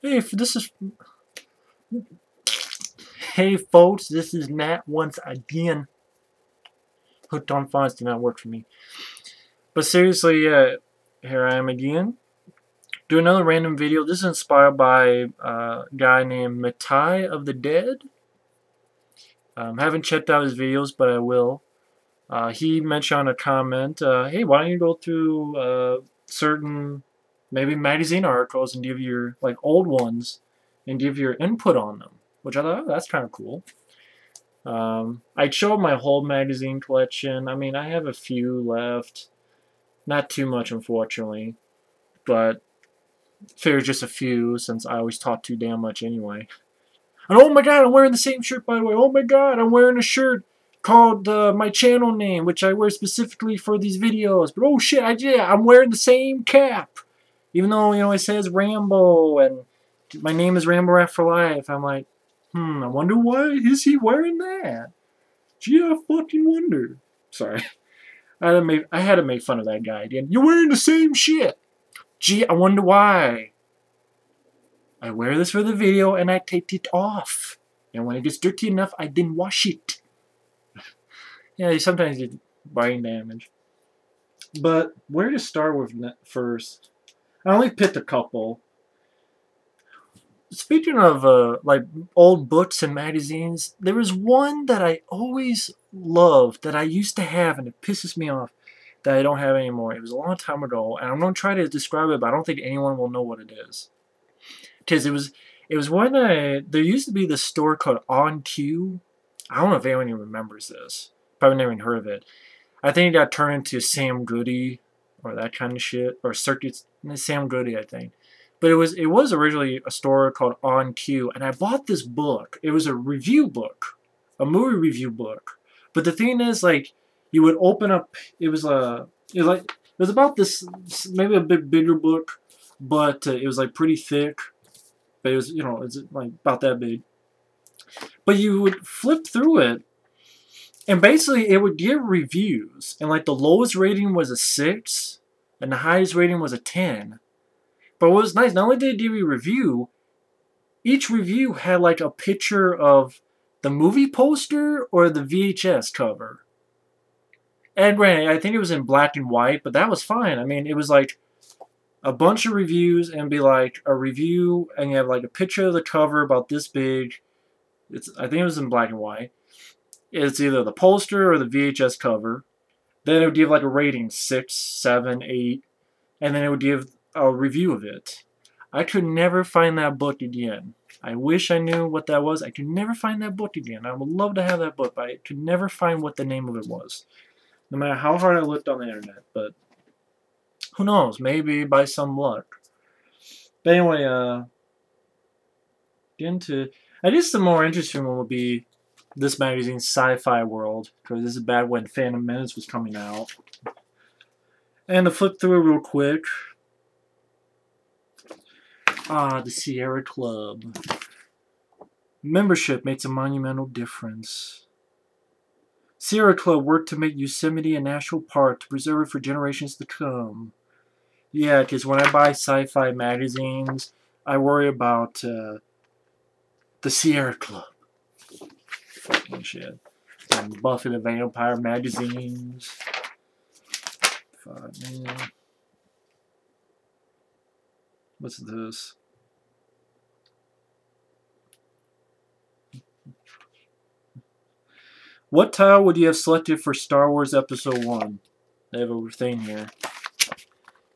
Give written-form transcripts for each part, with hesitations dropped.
Hey, hey folks, this is Matt once again. Hooked on fonts do not work for me. But seriously, here I am again. Do another random video. This is inspired by a guy named Matai of the Dead. Haven't checked out his videos, but I will. He mentioned on a comment, hey, why don't you go through certain, maybe magazine articles and give your, like, old ones, and give your input on them. Which I thought, oh, that's kind of cool. I'd show my whole magazine collection. I mean, I have a few left. Not too much, unfortunately. But figure just a few, since I always talk too damn much anyway. And oh my god, I'm wearing the same shirt, by the way. Oh my god, I'm wearing a shirt called my channel name, which I wear specifically for these videos. But oh shit, I'm wearing the same cap. Even though, it says Rambo, and my name is Rambo Rat for Life. I'm like, I wonder why is he wearing that? Gee, I fucking wonder. Sorry. I had to make fun of that guy again. You're wearing the same shit. Gee, I wonder why. I wear this for the video and I take it off. And when it gets dirty enough, I then wash it. Yeah, sometimes you get brain damage. But where to start with first? I only picked a couple. Speaking of like old books and magazines, there was one that I always loved that I used to have, and it pisses me off that I don't have anymore. It was a long time ago, and I'm gonna try to describe it, but I don't think anyone will know what it is. Because it was one that there used to be this store called On Q. I don't know if anyone even remembers this. Probably never even heard of it. I think it got turned into Sam Goody or that kind of shit, or Circuits Sam Goody, I think. But it was originally a store called On Q, and I bought this book. It was a review book, a movie review book. But the thing is, like, you would open up. It was about this, maybe a bit bigger book, but it was like pretty thick. But it was it's like about that big. But you would flip through it, and basically it would give reviews, and like the lowest rating was a 6, and the highest rating was a 10. But what was nice, not only did it give you a review, each review had like a picture of the movie poster or the VHS cover. And granted, I think it was in black and white, but that was fine. I mean, it was like a bunch of reviews and be like a review, and you have like a picture of the cover about this big. I think it was in black and white. It's either the poster or the VHS cover. Then it would give like a rating, 6, 7, 8, and then it would give a review of it. I could never find that book again. I wish I knew what that was. I could never find that book again. I would love to have that book, but I could never find what the name of it was. No matter how hard I looked on the internet, but who knows? Maybe by some luck. But anyway, I guess the more interesting one would be this magazine's Sci-Fi World, because this is bad when Phantom Menace was coming out. And to flip through it real quick. The Sierra Club. Membership makes a monumental difference. Sierra Club worked to make Yosemite a national park to preserve it for generations to come. Yeah, because when I buy sci-fi magazines, I worry about the Sierra Club. Fucking shit. And Buffy the Vampire magazines. Fuck, man. What's this? What title would you have selected for Star Wars Episode 1? They have a thing here.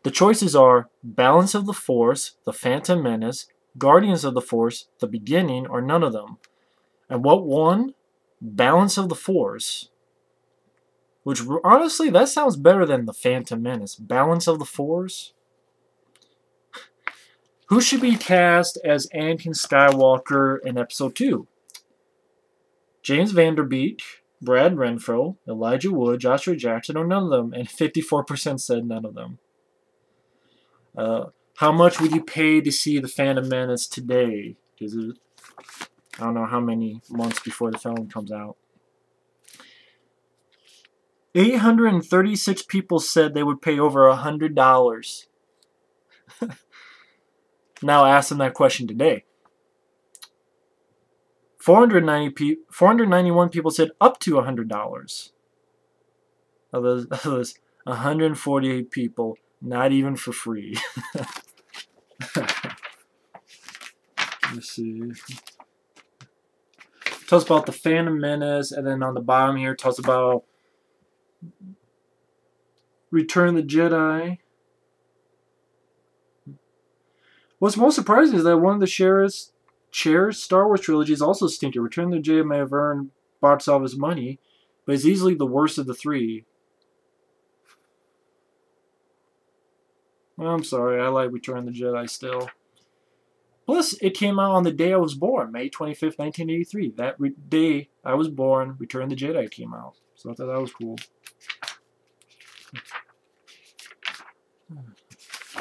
The choices are Balance of the Force, The Phantom Menace, Guardians of the Force, The Beginning, or none of them. And what won? Balance of the Force. Which, honestly, that sounds better than The Phantom Menace. Balance of the Force? Who should be cast as Anakin Skywalker in Episode 2? James Vanderbeek, Brad Renfro, Elijah Wood, Joshua Jackson, or none of them, and 54% said none of them. How much would you pay to see The Phantom Menace today? Because I don't know how many months before the film comes out. 836 people said they would pay over $100. Now ask them that question today. 491 people said up to $100. Of those 148 people, not even for free. Let's see. Tells about the Phantom Menace, and then on the bottom here tells about Return of the Jedi. What's most surprising is that one of the shares Star Wars trilogies also stinker. Return of the Jedi may have earned box office money, but is easily the worst of the three. Well, I'm sorry, I like Return of the Jedi still. Plus, it came out on the day I was born, May 25th, 1983. That day I was born, Return of the Jedi came out. So I thought that was cool.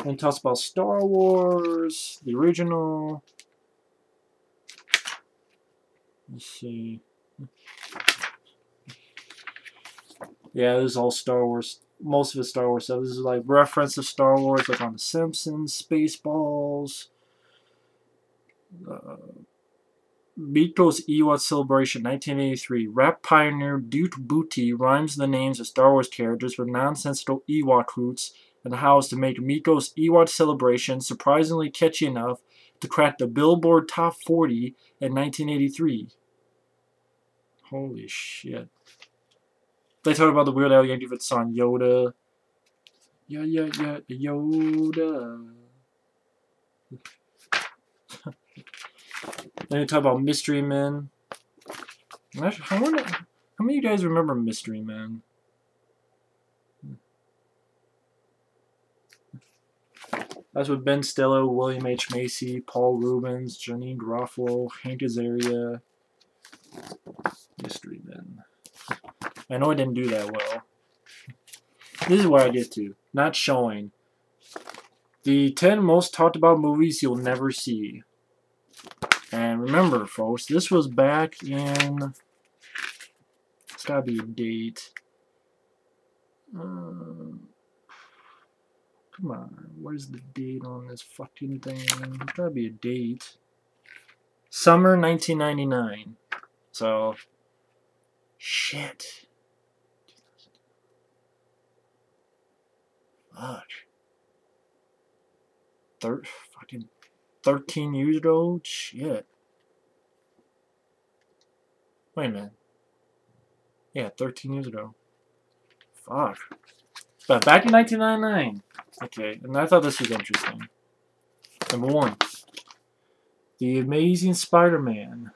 And it talks about Star Wars, the original. Let's see. Yeah, this is all Star Wars. Most of it's Star Wars stuff. This is like reference to Star Wars, like on The Simpsons, Spaceballs. Miko's Ewok Celebration, 1983. Rap pioneer Duke Booty rhymes the names of Star Wars characters with nonsensical Ewok hoots and howls to make Miko's Ewok Celebration surprisingly catchy enough to crack the Billboard Top 40 in 1983. Holy shit. They talk about the Weird Al Yankovic song Yoda. Yeah, Yoda. Then they talk about Mystery Men. I wonder how many of you guys remember Mystery Men? That's with Ben Stiller, William H. Macy, Paul Reubens, Janine Garofalo, Hank Azaria. Mystery Men. I know I didn't do that well. This is where I get to. Not showing. The 10 most talked about movies you'll never see. And remember, folks, this was back in... It's gotta be a date. Come on, where's the date on this fucking thing? There's gotta be a date. Summer 1999. So... Shit. Fuck. Fucking 13 years ago? Shit. Wait a minute. Yeah, 13 years ago. Fuck. But back in 1999. Okay, and I thought this was interesting. Number 1. The Amazing Spider-Man.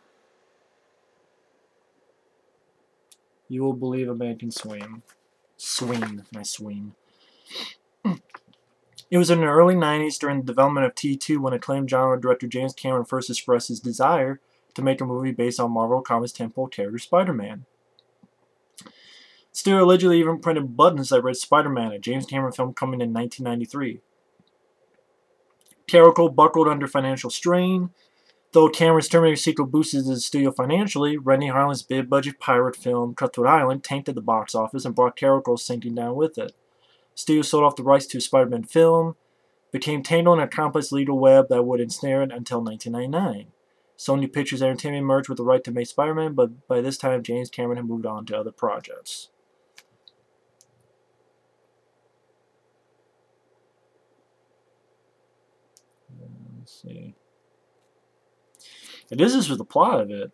You will believe a man can swim. Swing, not swing. It was in the early 90s during the development of T2 when acclaimed genre director James Cameron first expressed his desire to make a movie based on Marvel Comics tentpole character Spider-Man. Studio allegedly even printed buttons that read Spider-Man, a James Cameron film coming in 1993. Carrico buckled under financial strain. Though Cameron's Terminator sequel boosted the studio financially, Rennie Harlin's big-budget pirate film Cutthroat Island tanked the box office and brought Carrico sinking down with it. The studio sold off the rights to a Spider-Man film, became tangled in a complex legal web that would ensnare it until 1999. Sony Pictures Entertainment merged with the right to make Spider-Man, but by this time James Cameron had moved on to other projects. Let's see. And this is the plot of it.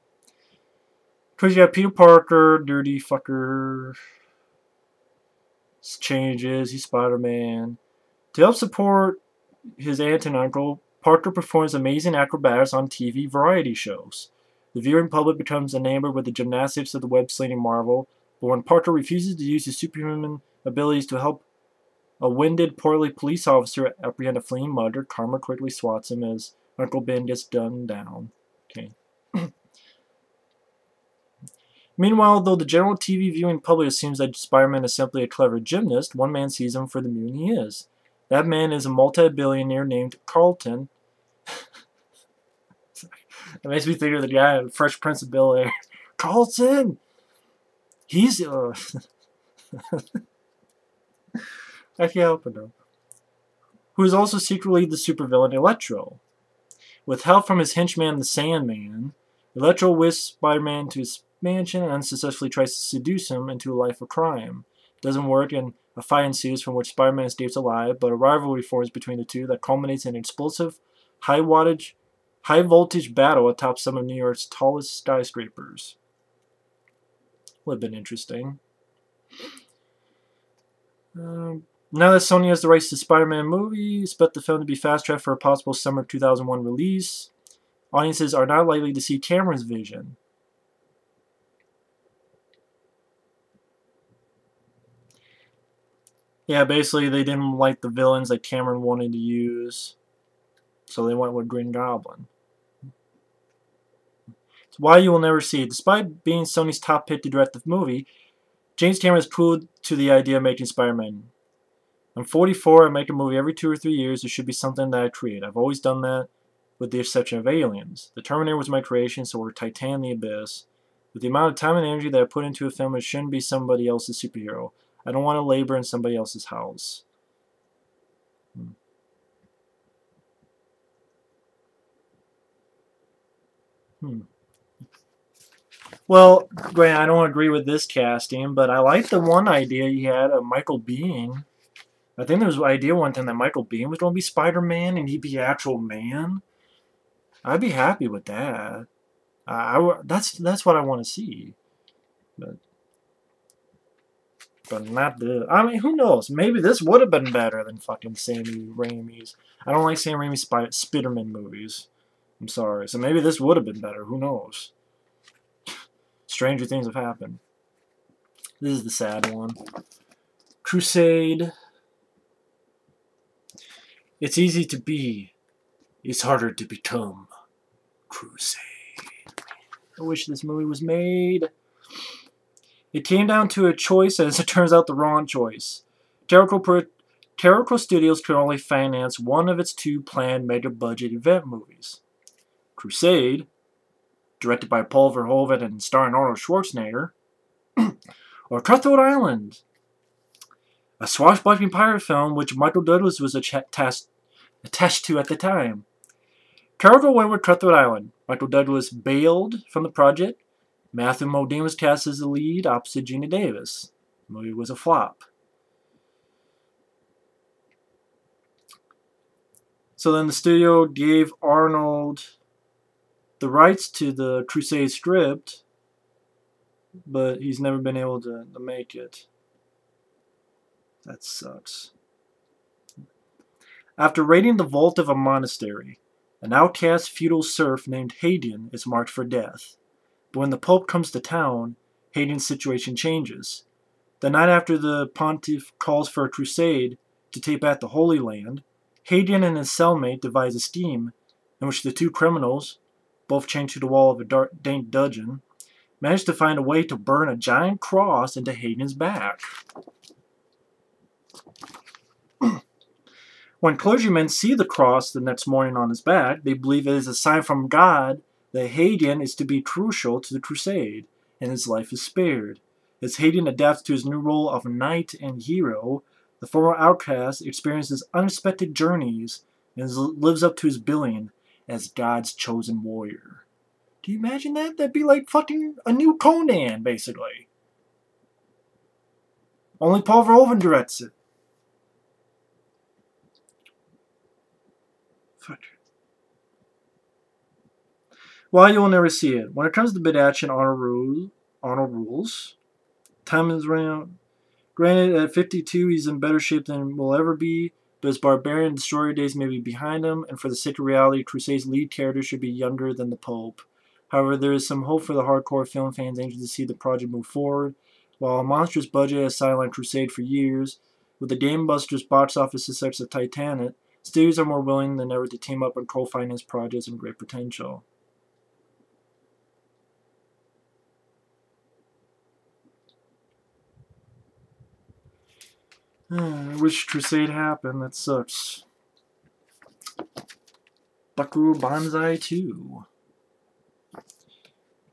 Because you have Peter Parker, dirty fucker, changes, he's Spider-Man. To help support his aunt and uncle, Parker performs amazing acrobatics on TV variety shows. The viewing public becomes enamored with the gymnastics of the web-slinging Marvel, but when Parker refuses to use his superhuman abilities to help a winded, portly police officer apprehend a fleeing mugger, Karma quickly swats him as Uncle Ben gets gunned down. Okay. Meanwhile, though the general TV viewing public assumes that Spider-Man is simply a clever gymnast, one man sees him for the mutant he is. That man is a multi-billionaire named Carlton. It makes me think of the guy in Fresh Prince of Bel-Air. Carlton! He's... I can't help it, though. Who is also secretly the supervillain Electro. With help from his henchman, the Sandman, Electro whisks Spider-Man to his mansion and unsuccessfully tries to seduce him into a life of crime. It doesn't work, and a fight ensues from which Spider-Man escapes alive, but a rivalry forms between the two that culminates in an explosive, high-voltage battle atop some of New York's tallest skyscrapers. Would have been interesting. Now that Sony has the rights to Spider-Man movie, expect the film to be fast-tracked for a possible summer 2001 release. Audiences are not likely to see Cameron's vision. Yeah, basically they didn't like the villains that Cameron wanted to use, so they went with Green Goblin. It's why you will never see it. Despite being Sony's top pick to direct the movie, James Cameron has pulled to the idea of making Spider-Man. I'm 44, I make a movie every 2 or 3 years. It should be something that I create. I've always done that, with the exception of Aliens. The Terminator was my creation, so were Titan and the Abyss. With the amount of time and energy that I put into a film, it shouldn't be somebody else's superhero. I don't want to labor in somebody else's house. Well, Grant, I don't agree with this casting, but I like the one idea you had of Michael Biehn. I think there was an idea one time that Michael Biehn was going to be Spider-Man and he'd be actual man. I'd be happy with that. That's what I want to see. But not the... I mean, who knows? Maybe this would have been better than fucking Sammy Raimi's. I don't like Sam Raimi's Spider-Man movies. I'm sorry. So maybe this would have been better. Who knows? Stranger things have happened. This is the sad one. Crusade. It's easy to be. It's harder to become. Crusade. I wish this movie was made. It came down to a choice, and as it turns out, the wrong choice. Terrico Studios could only finance one of its 2 planned mega-budget event movies. Crusade, directed by Paul Verhoeven and starring Arnold Schwarzenegger, or Cutthroat Island, a swashbuckling pirate film which Michael Douglas was attached to at the time. Terrico went with Cutthroat Island. Michael Douglas bailed from the project. Matthew Modine was cast as the lead opposite Geena Davis. The movie was a flop. So then the studio gave Arnold the rights to the Crusade script, but he's never been able to make it. That sucks. After raiding the vault of a monastery, an outcast feudal serf named Hadrian is marked for death. But when the Pope comes to town, Hadrian's situation changes. The night after the pontiff calls for a crusade to take back the Holy Land, Hadrian and his cellmate devise a scheme in which the 2 criminals, both chained to the wall of a dank dungeon, manage to find a way to burn a giant cross into Hadrian's back. When clergymen see the cross the next morning on his back, they believe it is a sign from God that Hadrian is to be crucial to the crusade, and his life is spared. As Hadrian adapts to his new role of knight and hero, the former outcast experiences unexpected journeys and lives up to his billing as God's chosen warrior. Do you imagine that? That'd be like fucking a new Conan, basically. Only Paul Verhoeven directs it. Fuck. Why you will never see it. When it comes to big action, Arnold rules. Time is running out. Granted, at 52, he's in better shape than will ever be, but his barbarian destroyer days may be behind him, and for the sake of reality, Crusade's lead character should be younger than the Pope. However, there is some hope for the hardcore film fans anxious to see the project move forward. While a monstrous budget has sidelined Crusade for years, with the Game Busters box office success of Titanic, studios are more willing than ever to team up on co-finance projects with great potential. I wish Crusade happened. That sucks. Buckaroo Banzai 2.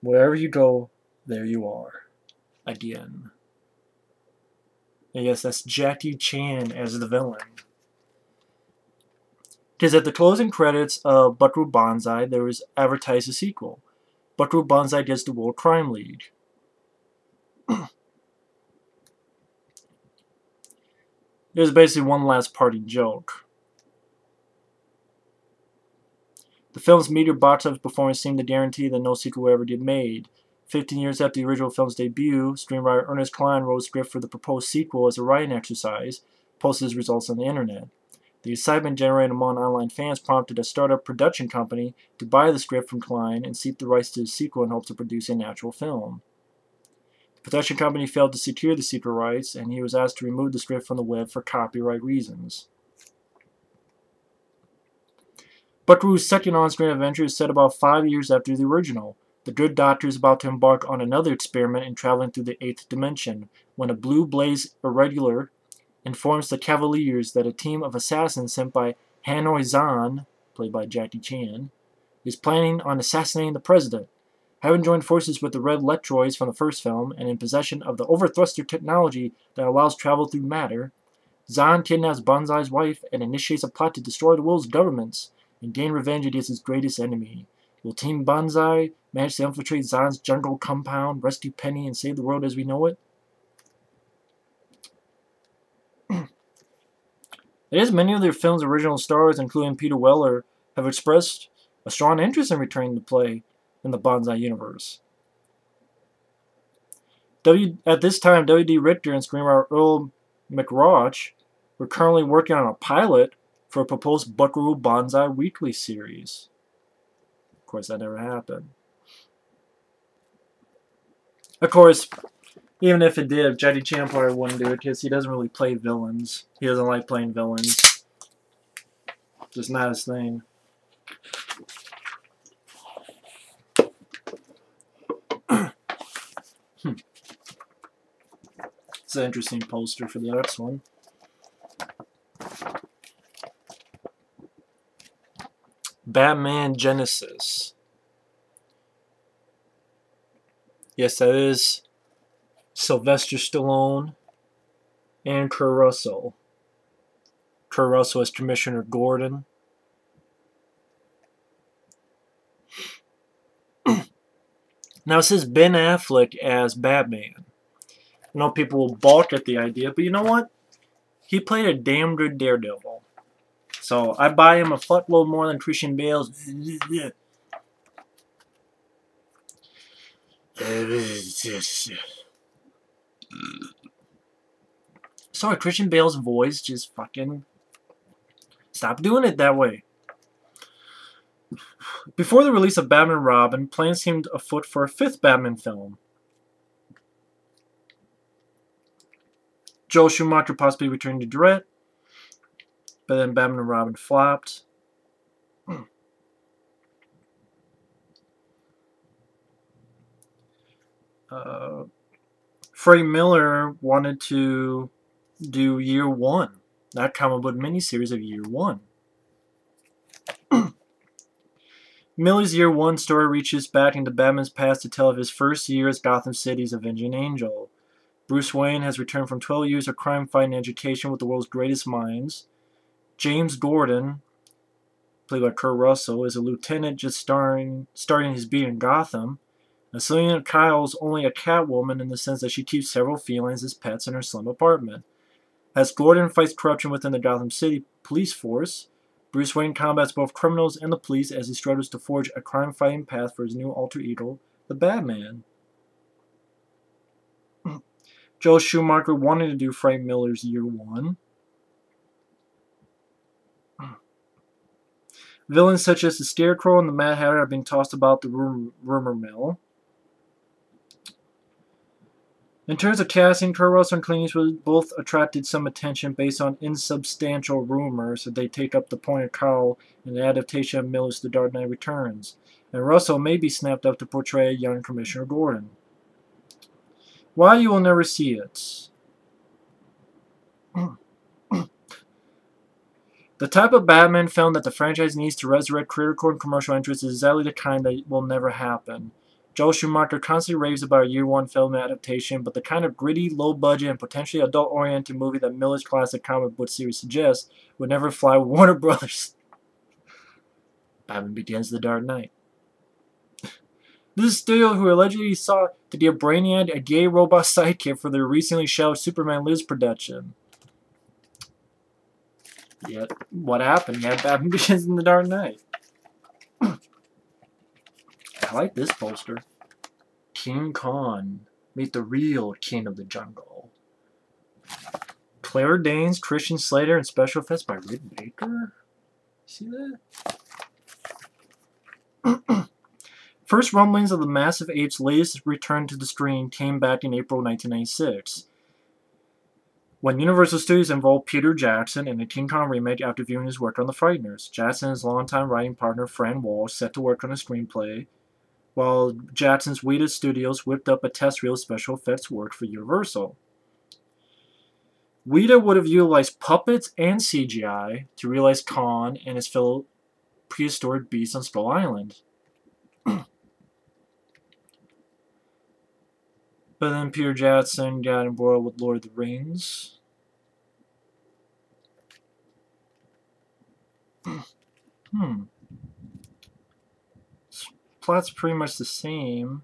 Wherever you go, there you are. Again. And yes, that's Jackie Chan as the villain. Because at the closing credits of Buckaroo Banzai, there was advertised a sequel. Buckaroo Banzai Against the World Crime League. There's basically one last parting joke. The film's meteor box office performance seemed to guarantee that no sequel would ever get made. 15 years after the original film's debut, screenwriter Ernest Cline wrote a script for the proposed sequel as a writing exercise, posted his results on the internet. The excitement generated among online fans prompted a startup production company to buy the script from Cline and seek the rights to the sequel in hopes of producing an actual film. The production company failed to secure the sequel rights, and he was asked to remove the script from the web for copyright reasons. Buckaroo's second on-screen adventure is set about 5 years after the original. The Good Doctor is about to embark on another experiment in traveling through the 8th dimension, when a blue blaze irregular informs the Cavaliers that a team of assassins sent by Hanoi Zhan, played by Jackie Chan, is planning on assassinating the president. Having joined forces with the Red Lectroids from the first film, and in possession of the overthruster technology that allows travel through matter, Zhan kidnaps Banzai's wife and initiates a plot to destroy the world's governments and gain revenge against his greatest enemy. Will Team Banzai manage to infiltrate Zhan's jungle compound, rescue Penny, and save the world as we know it? It is many of their film's original stars, including Peter Weller, have expressed a strong interest in returning to play in the Banzai universe. At this time, W.D. Richter and screenwriter Earl McRauch were currently working on a pilot for a proposed Buckaroo Banzai weekly series. Of course, that never happened. Of course, even if it did, Jackie Chan probably wouldn't do it because he doesn't really play villains. He doesn't like playing villains. Just not his thing. It's an interesting poster for the next one. Batman Genesis. Yes, that is Sylvester Stallone and Kurt Russell. Kurt Russell as Commissioner Gordon. Now it says Ben Affleck as Batman. I know people will balk at the idea, but you know what? He played a damn good Daredevil. So I buy him a fuckload more than Christian Bale's. Sorry, Christian Bale's voice just fucking... Stop doing it that way. Before the release of Batman and Robin, plans seemed afoot for a 5th Batman film. Joel Schumacher possibly returned to direct, but then Batman and Robin flopped. Frank Miller wanted to do Year One, that comic book miniseries of Year One. Miller's Year One story reaches back into Batman's past to tell of his first year as Gotham City's Avenging Angel. Bruce Wayne has returned from 12 years of crime-fighting education with the world's greatest minds. James Gordon, played by Kurt Russell, is a lieutenant just starting his beat in Gotham. And Selina Kyle's only a Catwoman in the sense that she keeps several felines as pets in her slim apartment. As Gordon fights corruption within the Gotham City police force, Bruce Wayne combats both criminals and the police as he struggles to forge a crime-fighting path for his new alter ego, the Batman. Joel Schumacher wanted to do Frank Miller's Year One. Villains such as the Scarecrow and the Mad Hatter have been tossed about the rumor mill. In terms of casting, Kurt Russell and Clint Eastwood both attracted some attention based on insubstantial rumors that they take up the pointed cowl in the adaptation of Miller's The Dark Knight Returns, and Russell may be snapped up to portray a young Commissioner Gordon. Why you will never see it. The type of Batman film that the franchise needs to resurrect critical and commercial interest is exactly the kind that will never happen. Joel Schumacher constantly raves about a Year One film adaptation, but the kind of gritty, low-budget, and potentially adult-oriented movie that Miller's classic comic book series suggests would never fly with Warner Brothers. Batman Begins: The Dark Knight. This is studio who allegedly sought to give Brainiac a gay robot sidekick for their recently shelved Superman Lives production. Yet, what happened? Yeah, Batman Begins in The Dark Knight. I like this poster. King Kong. Meet the real king of the jungle. Claire Danes, Christian Slater, and special effects by Rick Baker. See that? First rumblings of the Massive Apes' latest return to the screen came back in April 1996, when Universal Studios involved Peter Jackson in a King Kong remake after viewing his work on The Frighteners. Jackson and his longtime writing partner Fran Walsh set to work on a screenplay, while Jackson's Weta Studios whipped up a test reel of special effects work for Universal. Weta would have utilized puppets and CGI to realize Kong and his fellow prehistoric beasts on Skull Island. But then Peter Jackson got embroiled with Lord of the Rings. Plot's pretty much the same.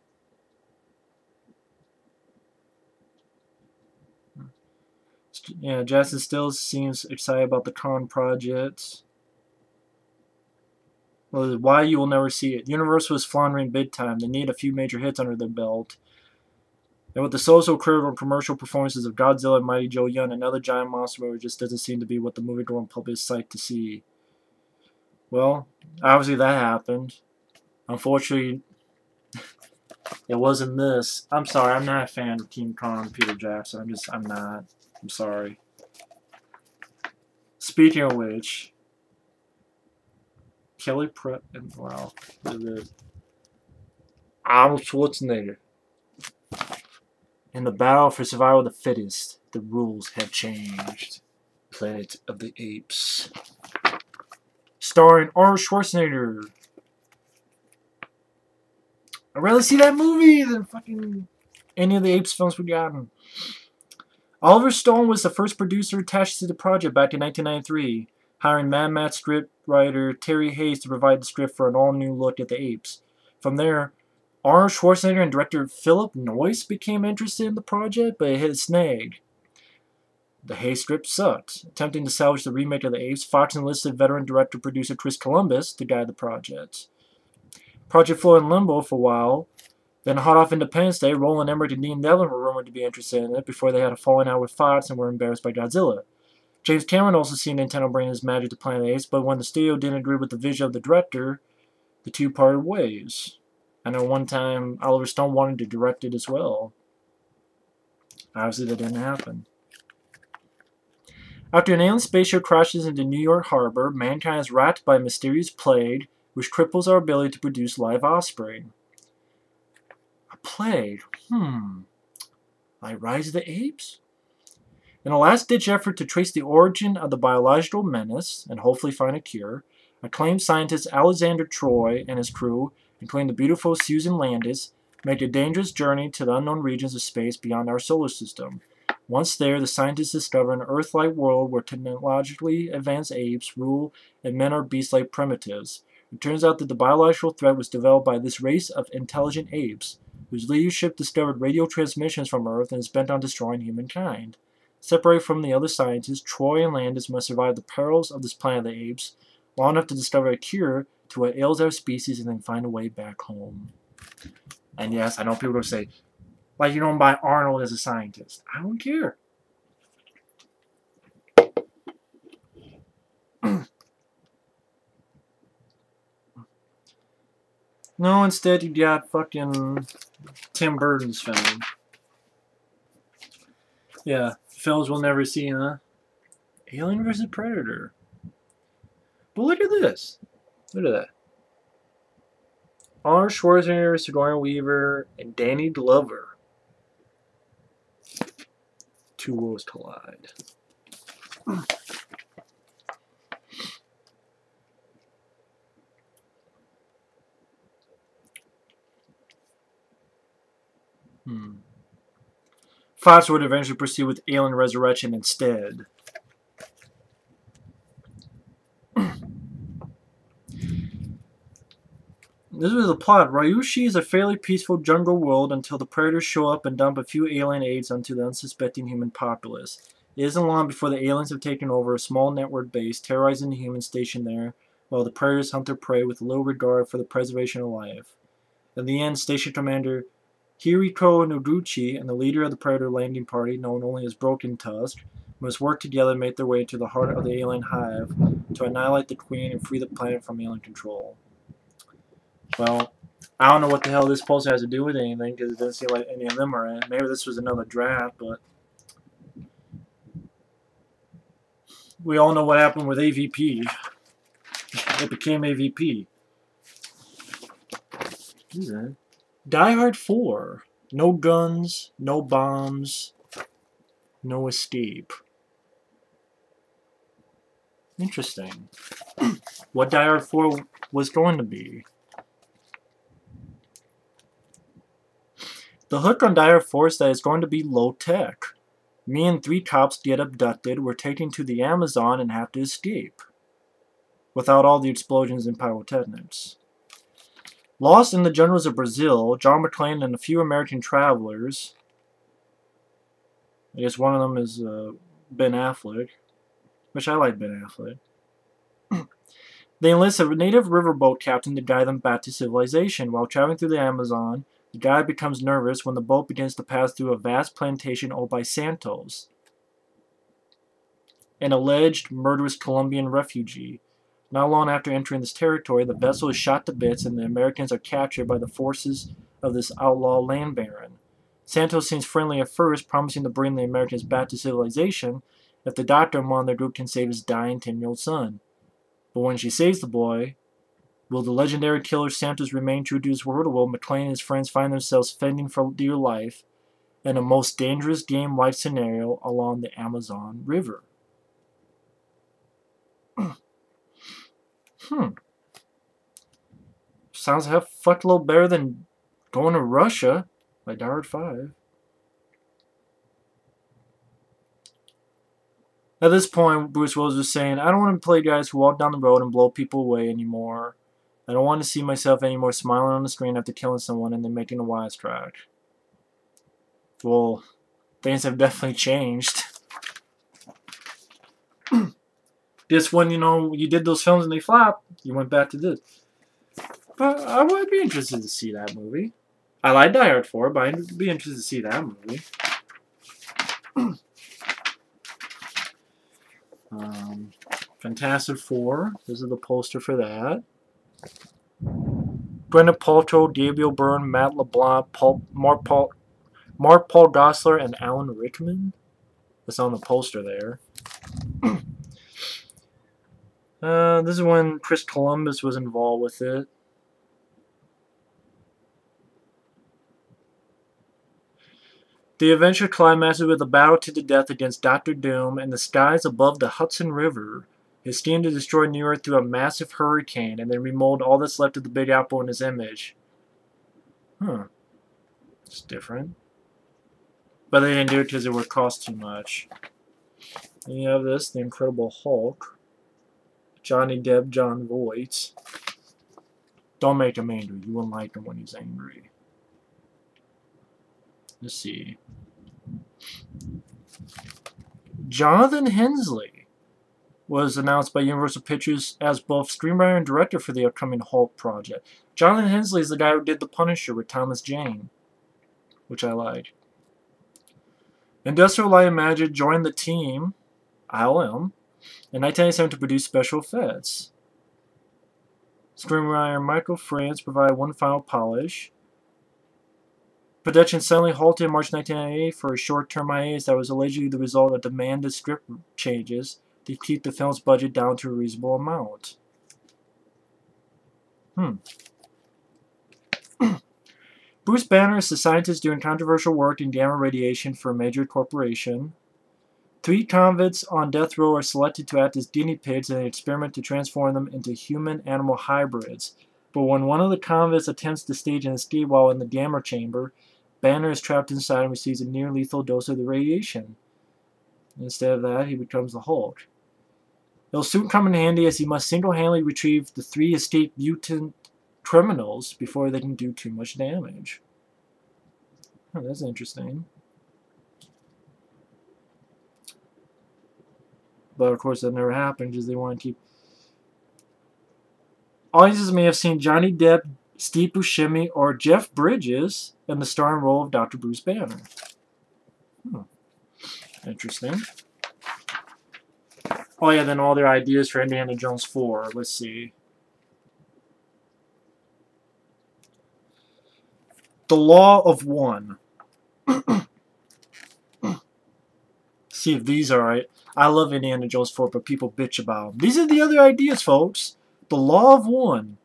Yeah, Jackson still seems excited about the Kong project. Well, why you will never see it. Universal is floundering big time. They need a few major hits under their belt. And with the so-so critical commercial performances of Godzilla and Mighty Joe Young, another giant monster movie just doesn't seem to be what the movie-going public is psyched to see. Well, obviously that happened. Unfortunately, it wasn't this. I'm sorry, I'm not a fan of King Kong and Peter Jackson. I'm not. I'm sorry. Speaking of which, Kelly Pratt and wow, Arnold Schwarzenegger. In the battle for survival of the fittest, the rules have changed. Planet of the Apes. Starring Arnold Schwarzenegger. I'd rather see that movie than fucking any of the Apes films we've gotten. Oliver Stone was the first producer attached to the project back in 1993, hiring Mad Max script writer Terry Hayes to provide the script for an all-new look at the Apes. From there, Arnold Schwarzenegger and director Philip Noyce became interested in the project, but it hit a snag. The Hayes script sucked. Attempting to salvage the remake of the Apes, Fox enlisted veteran director-producer Chris Columbus to guide the project. Project flowed in limbo for a while. Then, hot off Independence Day, Roland Emmerich and Dean Devlin were rumored to be interested in it before they had a falling out with Fox and were embarrassed by Godzilla. James Cameron also seen Nintendo bring his magic to Planet of the Apes, but when the studio didn't agree with the vision of the director, the two parted ways. I know one time Oliver Stone wanted to direct it as well. Obviously that didn't happen. After an alien spaceship crashes into New York Harbor, mankind is racked by a mysterious plague which cripples our ability to produce live offspring. A plague? Like Rise of the Apes? In a last-ditch effort to trace the origin of the biological menace and hopefully find a cure, acclaimed scientist Alexander Troy and his crew, including the beautiful Susan Landis, make a dangerous journey to the unknown regions of space beyond our solar system. Once there, the scientists discover an Earth-like world where technologically advanced apes rule and men are beast-like primitives. It turns out that the biological threat was developed by this race of intelligent apes, whose leadership discovered radio transmissions from Earth and is bent on destroying humankind. Separated from the other scientists, Troy and Landis must survive the perils of this planet of the apes, long enough to discover a cure to what ails our species and then find a way back home. And yes, I know people are going to say, like, you don't buy Arnold as a scientist. I don't care. No, instead you got fucking Tim Burton's film. Yeah, films we'll never see, huh? Alien vs. Predator. But look at this. Look at that. Arnold Schwarzenegger, Sigourney Weaver, and Danny Glover. Two worlds collide. Fox would eventually proceed with Alien Resurrection instead. This is the plot. Ryushi is a fairly peaceful jungle world until the predators show up and dump a few alien aids onto the unsuspecting human populace. It isn't long before the aliens have taken over a small network base, terrorizing the humans stationed there, while the predators hunt their prey with little regard for the preservation of life. In the end, Station Commander Hiriko Noguchi and the leader of the Predator landing party, known only as Broken Tusk, must work together and make their way to the heart of the alien hive to annihilate the Queen and free the planet from alien control. Well, I don't know what the hell this poster has to do with anything, because it doesn't seem like any of them are in. Maybe this was another draft, but we all know what happened with AVP. It became AVP. Who's that? Die Hard 4. No guns, no bombs, no escape. Interesting. What Die Hard 4 was going to be. The hook on Die Hard 4 is that it's going to be low tech. Me and 3 cops get abducted, we're taken to the Amazon and have to escape. Without all the explosions and pyrotechnics. Lost in the jungles of Brazil, John McClane and a few American travelers. I guess one of them is Ben Affleck. Which I like Ben Affleck. They enlist a native riverboat captain to guide them back to civilization. While traveling through the Amazon, the guide becomes nervous when the boat begins to pass through a vast plantation owned by Santos, an alleged murderous Colombian refugee. Not long after entering this territory, the vessel is shot to bits and the Americans are captured by the forces of this outlaw land baron. Santos seems friendly at first, promising to bring the Americans back to civilization if the doctor among their group can save his dying 10-year-old son. But when she saves the boy, will the legendary killer Santos remain true to his word, or will McClane and his friends find themselves fending for dear life in a most dangerous game-life scenario along the Amazon River? Sounds a fuck little better than going to Russia by Die Hard 5. At this point, Bruce Willis was saying, I don't want to play guys who walk down the road and blow people away anymore. I don't want to see myself anymore smiling on the screen after killing someone and then making a wisecrack. Well, things have definitely changed. Just when, you did those films and they flopped, you went back to this. But I would be interested to see that movie. I like Die Hard 4, but I'd be interested to see that movie. Fantastic Four. This is the poster for that. Gwyneth Paltrow, Gabriel Byrne, Matt LeBlanc, Mark Paul Gosselaar, and Alan Rickman. That's on the poster there. This is when Chris Columbus was involved with it. The adventure climaxes with a battle to the death against Dr. Doom in the skies above the Hudson River. His scheme to destroy New Earth through a massive hurricane and then remold all that's left of the Big Apple in his image. It's different. But they didn't do it because it would cost too much. And you have this, The Incredible Hulk. Johnny Depp, Jon Voight. Don't make him angry. You won't like him when he's angry. Let's see. Jonathan Hensleigh was announced by Universal Pictures as both screenwriter and director for the upcoming Hulk project. Jonathan Hensleigh is the guy who did The Punisher with Thomas Jane, which I like. Industrial Light and Magic joined the team, ILM, in 1997 to produce special effects. Screenwriter Michael France provided one final polish. Production suddenly halted in March 1998 for a short-term hiatus that was allegedly the result of demanded script changes to keep the film's budget down to a reasonable amount. Bruce Banner is a scientist doing controversial work in gamma radiation for a major corporation. 3 convicts on death row are selected to act as guinea pigs in an experiment to transform them into human-animal hybrids. But when one of the convicts attempts to stage an escape while in the gamma chamber, Banner is trapped inside and receives a near-lethal dose of the radiation. Instead of that, he becomes the Hulk. It'll soon come in handy as he must single-handedly retrieve the 3 escaped mutant criminals before they can do too much damage. Oh, that's interesting. But of course that never happened because they want to keep... Audiences may have seen Johnny Depp, Steve Buscemi, or Jeff Bridges in the starring role of Dr. Bruce Banner. Interesting. Oh yeah, then all their ideas for Indiana Jones 4. Let's see. The Law of One. See if these are right. I love Indiana Jones 4, but people bitch about them. These are the other ideas, folks. The Law of One.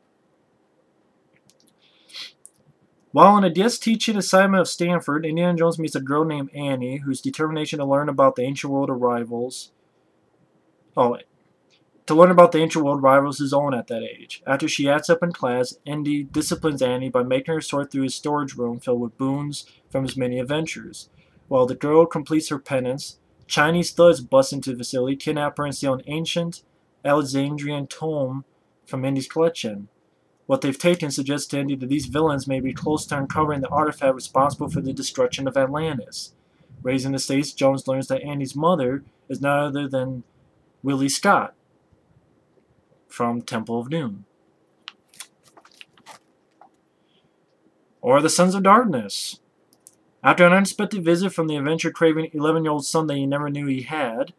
While on a guest teaching assignment of Stanford, Indiana Jones meets a girl named Annie, whose determination to learn about the ancient world rivals his own at that age. After she acts up in class, Indy disciplines Annie by making her sort through his storage room filled with boons from his many adventures. While the girl completes her penance, Chinese thugs bust into the facility, kidnap her, and steal an ancient Alexandrian tome from Indy's collection. What they've taken suggests to Indy that these villains may be close to uncovering the artifact responsible for the destruction of Atlantis. Raised in the States, Jones learns that Andy's mother is none other than Willie Scott from Temple of Doom. Or the Sons of Darkness. After an unexpected visit from the adventure-craving 11-year-old son that he never knew he had,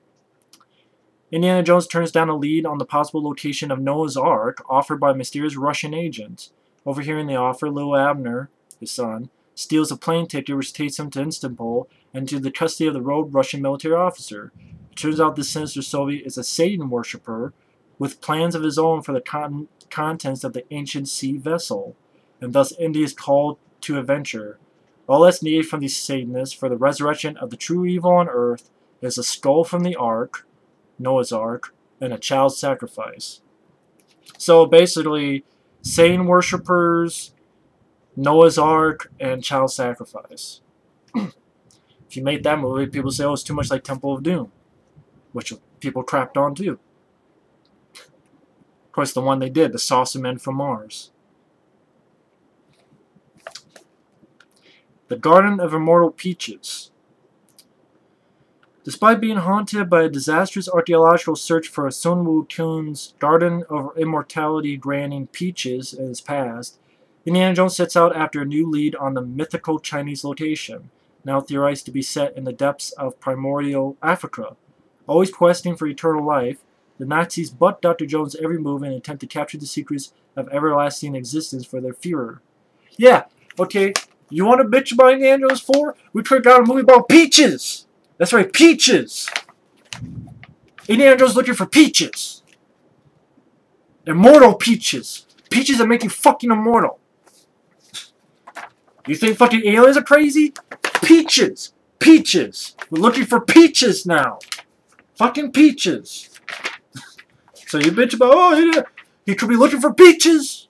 Indiana Jones turns down a lead on the possible location of Noah's Ark offered by a mysterious Russian agent. Overhearing the offer, Lil Abner, his son, steals a plane ticket which takes him to Istanbul and to the custody of the rogue Russian military officer. It turns out this sinister Soviet is a Satan worshipper with plans of his own for the contents of the ancient sea vessel, and thus Indy is called to adventure. All that's needed from these Satanists for the resurrection of the true evil on earth is a skull from the Ark, Noah's Ark, and a child sacrifice. So basically, Satan worshippers, Noah's Ark, and child sacrifice. If you make that movie, people say, oh, it's too much like Temple of Doom, which people crapped on too. Of course, the one they did, the Saucer Men from Mars. The Garden of Immortal Peaches. Despite being haunted by a disastrous archaeological search for Sun Wukong's Garden of Immortality granting peaches in his past, Indiana Jones sets out after a new lead on the mythical Chinese location, now theorized to be set in the depths of primordial Africa. Always questing for eternal life, the Nazis butt Dr. Jones' every move in an attempt to capture the secrets of everlasting existence for their Führer. Yeah, okay, you want to bitch about Indiana Jones 4? We turned out a movie about peaches! That's right, peaches! Indiana Jones looking for peaches! Immortal peaches! Peaches that make you fucking immortal! You think fucking aliens are crazy? Peaches! Peaches! We're looking for peaches now! Fucking peaches! So you bitch about, oh, he could be looking for peaches!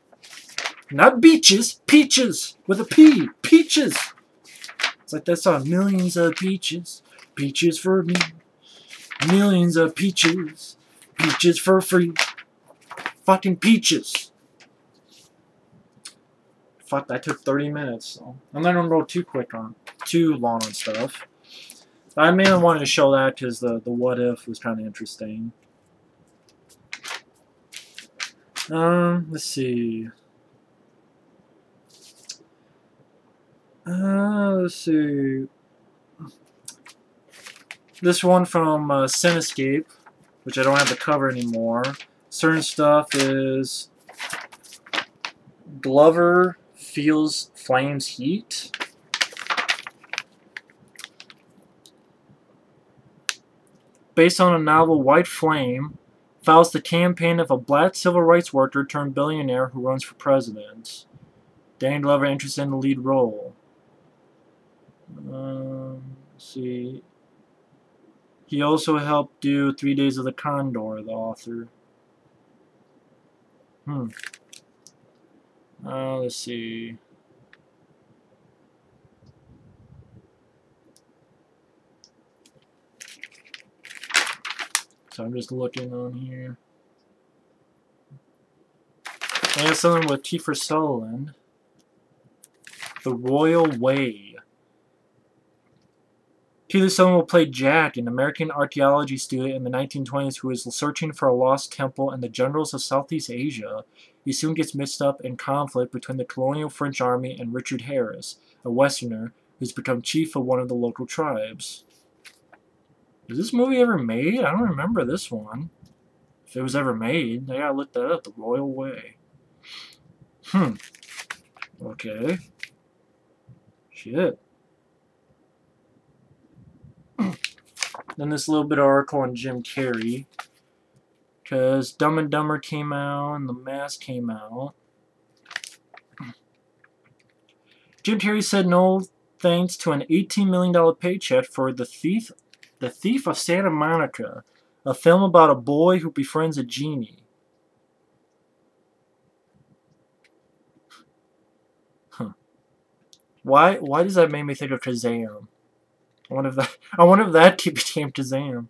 Not beaches, peaches! With a P! Peaches! It's like that song, millions of peaches. Peaches for me. Millions of peaches. Peaches for free. Fucking peaches. Fuck, that took 30 minutes. So I'm not gonna go too long on stuff. I mainly wanted to show that because the what if was kind of interesting. Let's see. Let's see. This one from Cinescape, which I don't have to cover anymore. Certain stuff is Glover feels flames heat. Based on a novel, White Flame follows the campaign of a black civil rights worker turned billionaire who runs for president. Danny Glover interested in the lead role. Let's see. He also helped do 3 Days of the Condor, the author. Let's see. So I'm just looking on here. And something with Kiefer Sutherland. The Royal Way. Kiefer Sutherland will play Jack, an American archaeology student in the 1920s who is searching for a lost temple in the jungles of Southeast Asia. He soon gets mixed up in conflict between the colonial French army and Richard Harris, a Westerner who's become chief of one of the local tribes. Was this movie ever made? I don't remember this one. If it was ever made, I gotta look that up. The Royal Way. Okay. Shit. Then this little bit of article on Jim Carrey. Because Dumb and Dumber came out and The Mask came out. Jim Carrey said no thanks to an $18 million paycheck for The Thief of Santa Monica, a film about a boy who befriends a genie. Why does that make me think of Kazam? I wonder if that became Kazam.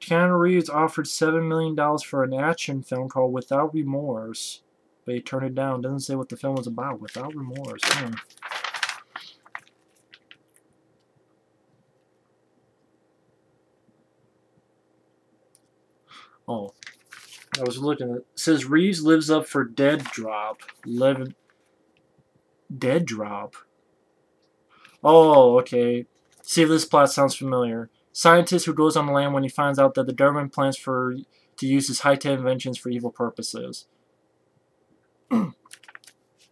Keanu Reeves offered $7 million for an action film called Without Remorse, but he turned it down. Doesn't say what the film was about. Without Remorse. Oh, I was looking at it. It says Reeves lives up for Dead Drop. Dead Drop? Oh, okay. See if this plot sounds familiar. Scientist who goes on the land when he finds out that the government plans to use his high-tech inventions for evil purposes.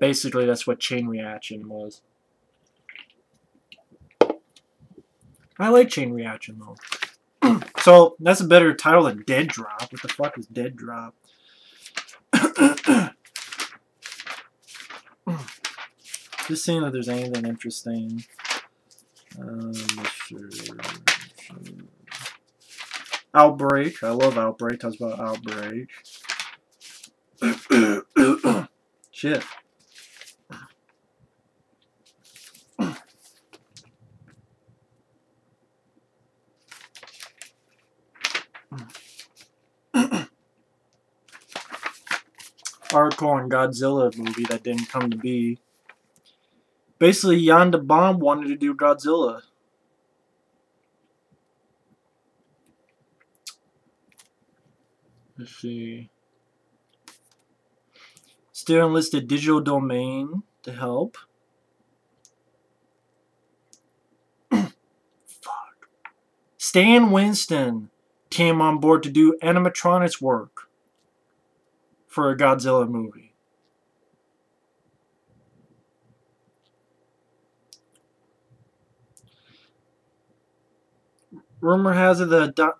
Basically, that's what Chain Reaction was. I like Chain Reaction, though. So, that's a better title than Dead Drop. What the fuck is Dead Drop? Just seeing if there's anything interesting. Sure. Outbreak. I love Outbreak. Talks about Outbreak. Shit. Article on Godzilla movie that didn't come to be. Basically, Jan de Bont wanted to do Godzilla. Let's see. Still enlisted Digital Domain to help. Fuck. Stan Winston came on board to do animatronics work for a Godzilla movie. Rumor has it that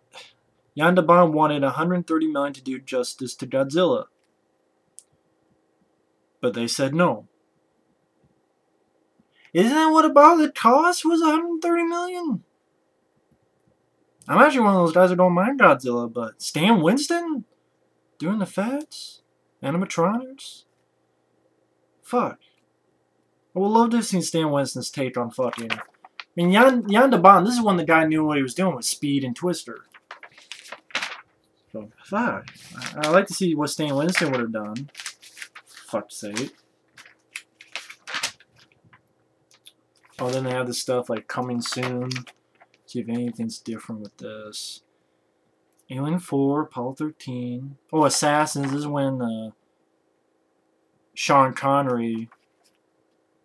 Jan de Bont wanted $130 million to do justice to Godzilla, but they said no. Isn't that what about the cost was $130 million? I'm actually one of those guys who don't mind Godzilla, but Stan Winston doing the effects, animatronics. Fuck. I would love to have seen Stan Winston's take on fucking. I mean, Jan de Bont, this is when the guy knew what he was doing with Speed and Twister. So, fuck. I'd like to see what Stan Winston would have done. Fuck's sake. Oh, then they have this stuff like coming soon. See if anything's different with this. Alien 4, Apollo 13. Oh, Assassins. This is when Sean Connery,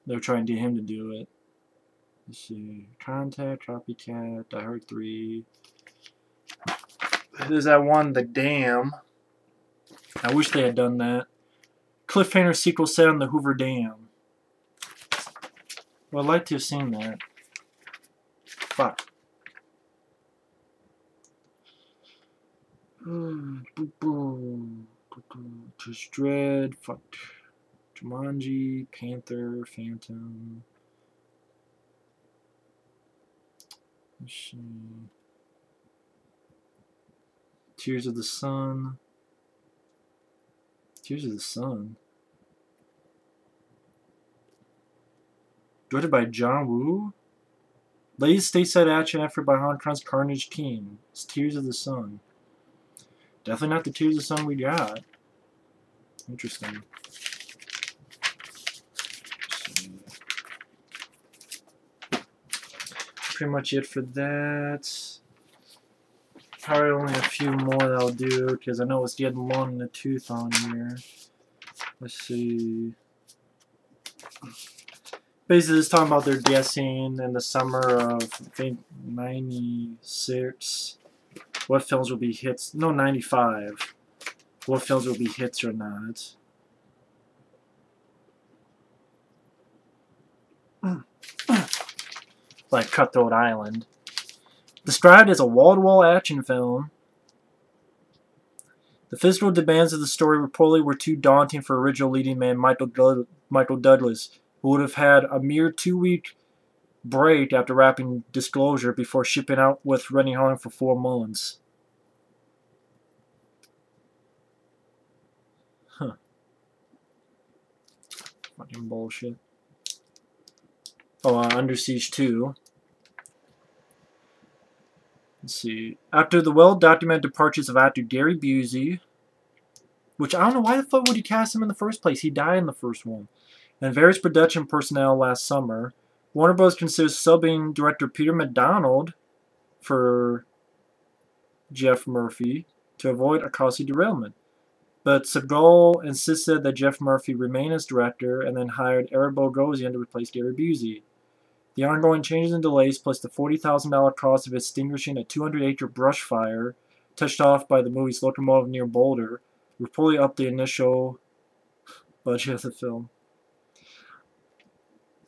they were trying to get him to do it. Let's see. Contact, Copycat, Die Hard 3. There's that one, The Dam. I wish they had done that. Cliffhanger sequel set on the Hoover Dam. Well, I'd like to have seen that. Fuck. Just Dread. Fuck. Jumanji. Panther. Phantom. Let's see. Tears of the Sun. Tears of the Sun. Directed by John Woo. Latest stateside action effort by Hong Kong's Carnage team. It's Tears of the Sun. Definitely not the Tears of the Sun we got. Interesting. Pretty much it for that. Probably only a few more that I'll do because I know it's getting long in the tooth on here. Let's see. Basically, it's talking about their guessing in the summer of, I think, 96. What films will be hits? No, 95. What films will be hits or not. Like Cutthroat Island. Described as a wall-to-wall action film, the physical demands of the story reportedly were too daunting for original leading man Michael Douglas, who would have had a mere 2-week break after wrapping Disclosure before shipping out with Rennie Harlin for 4 months. Huh. Fucking bullshit. Oh, Under Siege 2. Let's see. After the well-documented departures of actor Gary Busey, which I don't know why the fuck would he cast him in the first place? He died in the first one. And various production personnel last summer, Warner Bros. Considers subbing director Peter MacDonald for Jeff Murphy to avoid a costly derailment. But Segal insisted that Jeff Murphy remain as director and then hired Eric Bogosian to replace Gary Busey. The ongoing changes and delays, plus the $40,000 cost of extinguishing a 200-acre brush fire touched off by the movie's locomotive near Boulder, reportedly upped the initial budget of the film.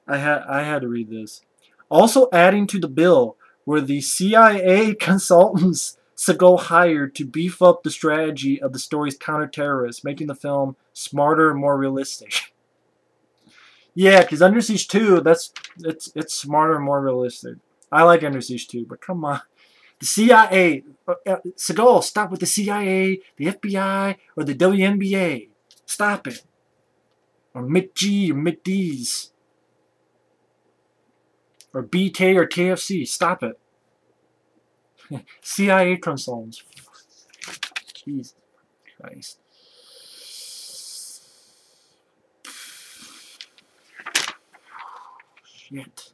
I had to read this. Also adding to the bill were the CIA consultants Segal hired to beef up the strategy of the story's counter-terrorists, making the film smarter and more realistic. Yeah, because Under Siege 2, it's smarter and more realistic. I like Under Siege 2, but come on. The CIA, Segal, stop with the CIA, the FBI, or the WNBA. Stop it. Or McG, or McD's. Or BK, or KFC. Stop it. CIA consultants. Jesus Christ. Shit.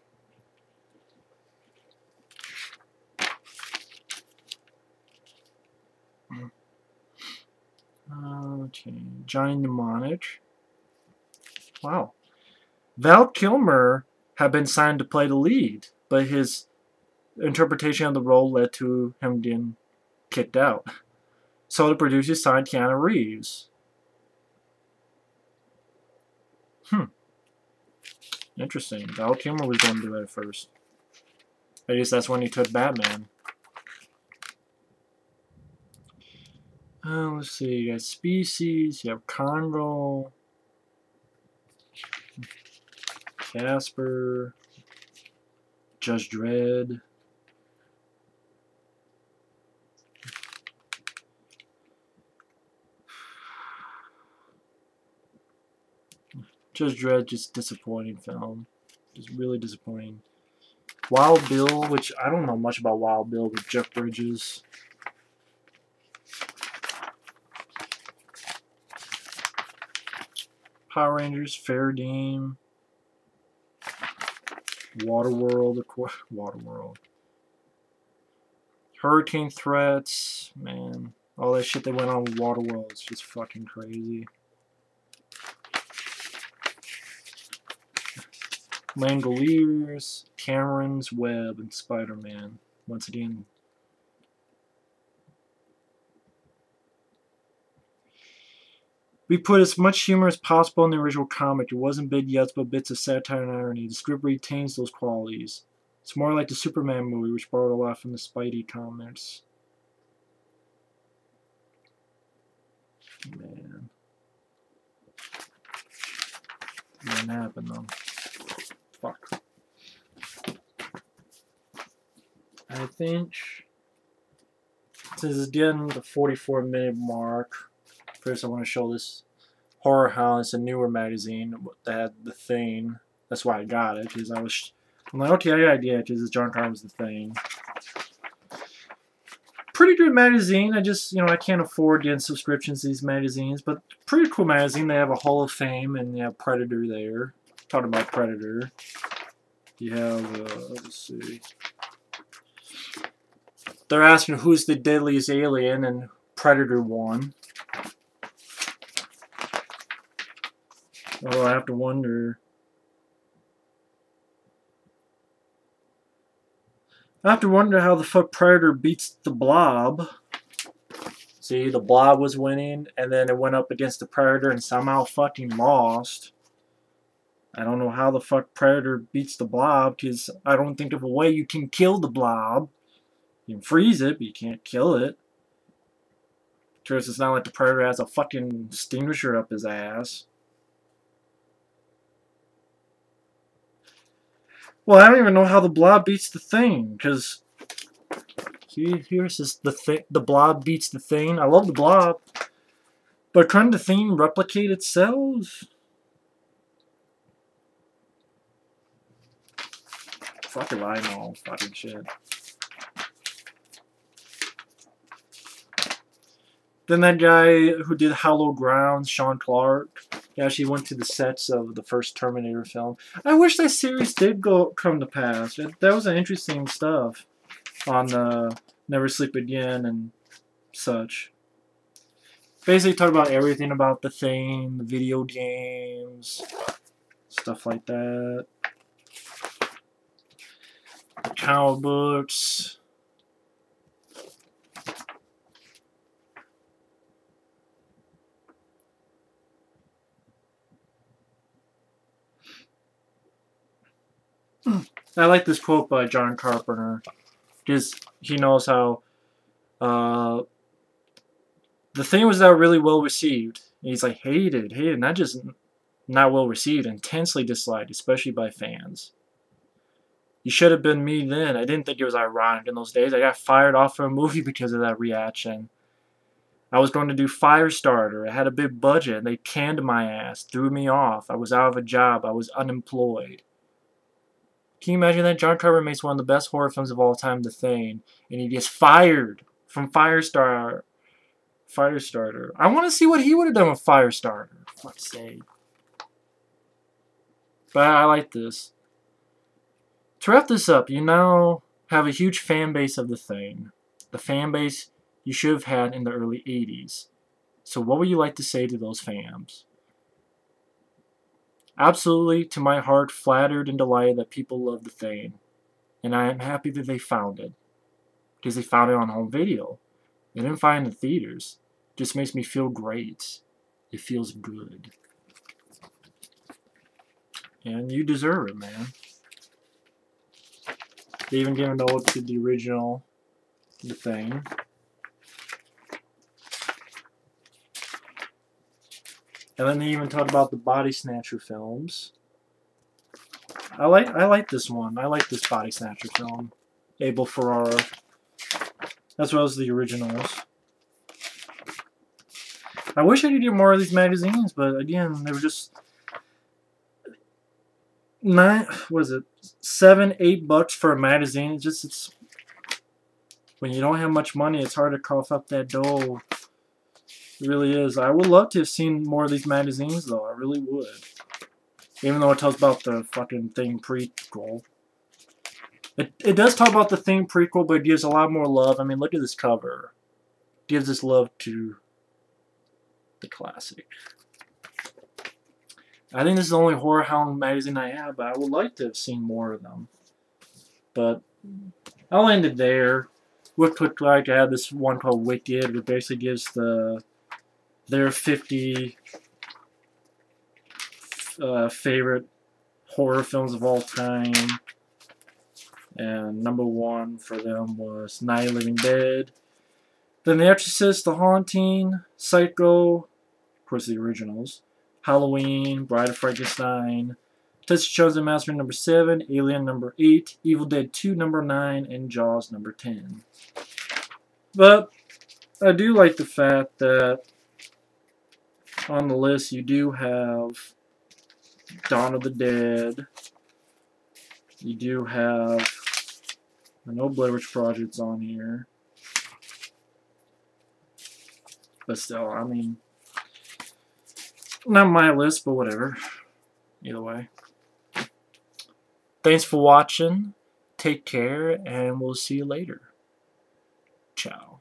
Okay. Johnny Mnemonic. Wow. Val Kilmer had been signed to play the lead, but his interpretation of the role led to him getting kicked out. So the producers signed Keanu Reeves. Interesting. Val Kilmer was going to do it at first. I guess that's when he took Batman. Let's see. You got Species. You have Congo. Casper. Judge Dredd. Judge Dredd, just disappointing film. Just really disappointing. Wild Bill, which I don't know much about Wild Bill, with Jeff Bridges. Power Rangers, Fair Game. Waterworld, Waterworld. Hurricane Threats, man. All that shit that went on with Waterworld is just fucking crazy. Langoliers, Cameron's Web, and Spider-Man. Once again. We put as much humor as possible in the original comic. It wasn't big yet, but bits of satire and irony. The script retains those qualities. It's more like the Superman movie, which borrowed a lot from the Spidey comics. Man. Didn't happen, though. Fuck. I think this is getting the 44-minute mark. First, I want to show this Horror Hound. It's a newer magazine that had The Thing. That's why I got it, because I was I'm like, okay, I got an idea, because it's John Carpenter's The Thing. Pretty good magazine. I just, you know, I can't afford getting subscriptions to these magazines, but pretty cool magazine. They have a Hall of Fame, and they have Predator there. Talking about Predator. You have, let's see. They're asking who's the deadliest alien, and Predator won. Oh, I have to wonder. I have to wonder how the fuck Predator beats the Blob. See, the Blob was winning, and then it went up against the Predator and somehow fucking lost. I don't know how the fuck Predator beats the Blob, because I don't think of a way you can kill the Blob. You can freeze it, but you can't kill it. Because it's not like the Predator has a fucking extinguisher up his ass. Well, I don't even know how the Blob beats the Thing, because here's this, the Blob beats the Thing. I love the Blob, but can the Thing replicate itself? Fucking I know, fucking shit. Then that guy who did Hallowed Ground, Sean Clark, he actually went to the sets of the first Terminator film. I wish that series did come to pass. That was an interesting stuff on Never Sleep Again and such. Basically talk about everything about the Thing, the video games, stuff like that. Comic books. I like this quote by John Carpenter, because he knows how the Thing was not really well received. And he's like, hated, not just not well received, intensely disliked, especially by fans. You should have been me then. I didn't think it was ironic in those days. I got fired off from a movie because of that reaction. I was going to do Firestarter. I had a big budget, and they canned my ass, threw me off. I was out of a job. I was unemployed. Can you imagine that? John Carpenter makes one of the best horror films of all time, The Thing, and he gets fired from Firestarter. I want to see what he would have done with Firestarter. For fuck's sake. But I like this. To wrap this up, you now have a huge fan base of The Thing. The fan base you should have had in the early 80s. So what would you like to say to those fans? Absolutely, to my heart, flattered and delighted that people love The Thing. And I am happy that they found it. Because they found it on home video. They didn't find it in the theaters. It just makes me feel great. It feels good. And you deserve it, man. They even gave a note to the original The Thing. And then they even talked about the Body Snatcher films. I like this one. I like this Body Snatcher film. Abel Ferrara. As well as the originals. I wish I could get more of these magazines, but again, they were just $7, $8 for a magazine. It's when you don't have much money, it's hard to cough up that dough. It really is. I would love to have seen more of these magazines, though. I really would. Even though it tells about the fucking Thing prequel. It does talk about the Thing prequel, but it gives a lot more love. I mean, look at this cover. It gives this love to the classic. I think this is the only Horror Hound magazine I have, but I would like to have seen more of them. But I'll end it there. Real quick, like I have this one called Wicked, which basically gives their 50 favorite horror films of all time. And number 1 for them was Night of the Living Dead. Then The Exorcist, The Haunting, Psycho, of course the originals, Halloween, Bride of Frankenstein, Texas Chainsaw Massacre number 7, Alien number 8, Evil Dead 2 number 9, and Jaws number 10. But I do like the fact that on the list you do have Dawn of the Dead, You do have no Blair Witch Projects on here. But still, I mean, not my list, but whatever. Either way. Thanks for watching. Take care, and we'll see you later. Ciao.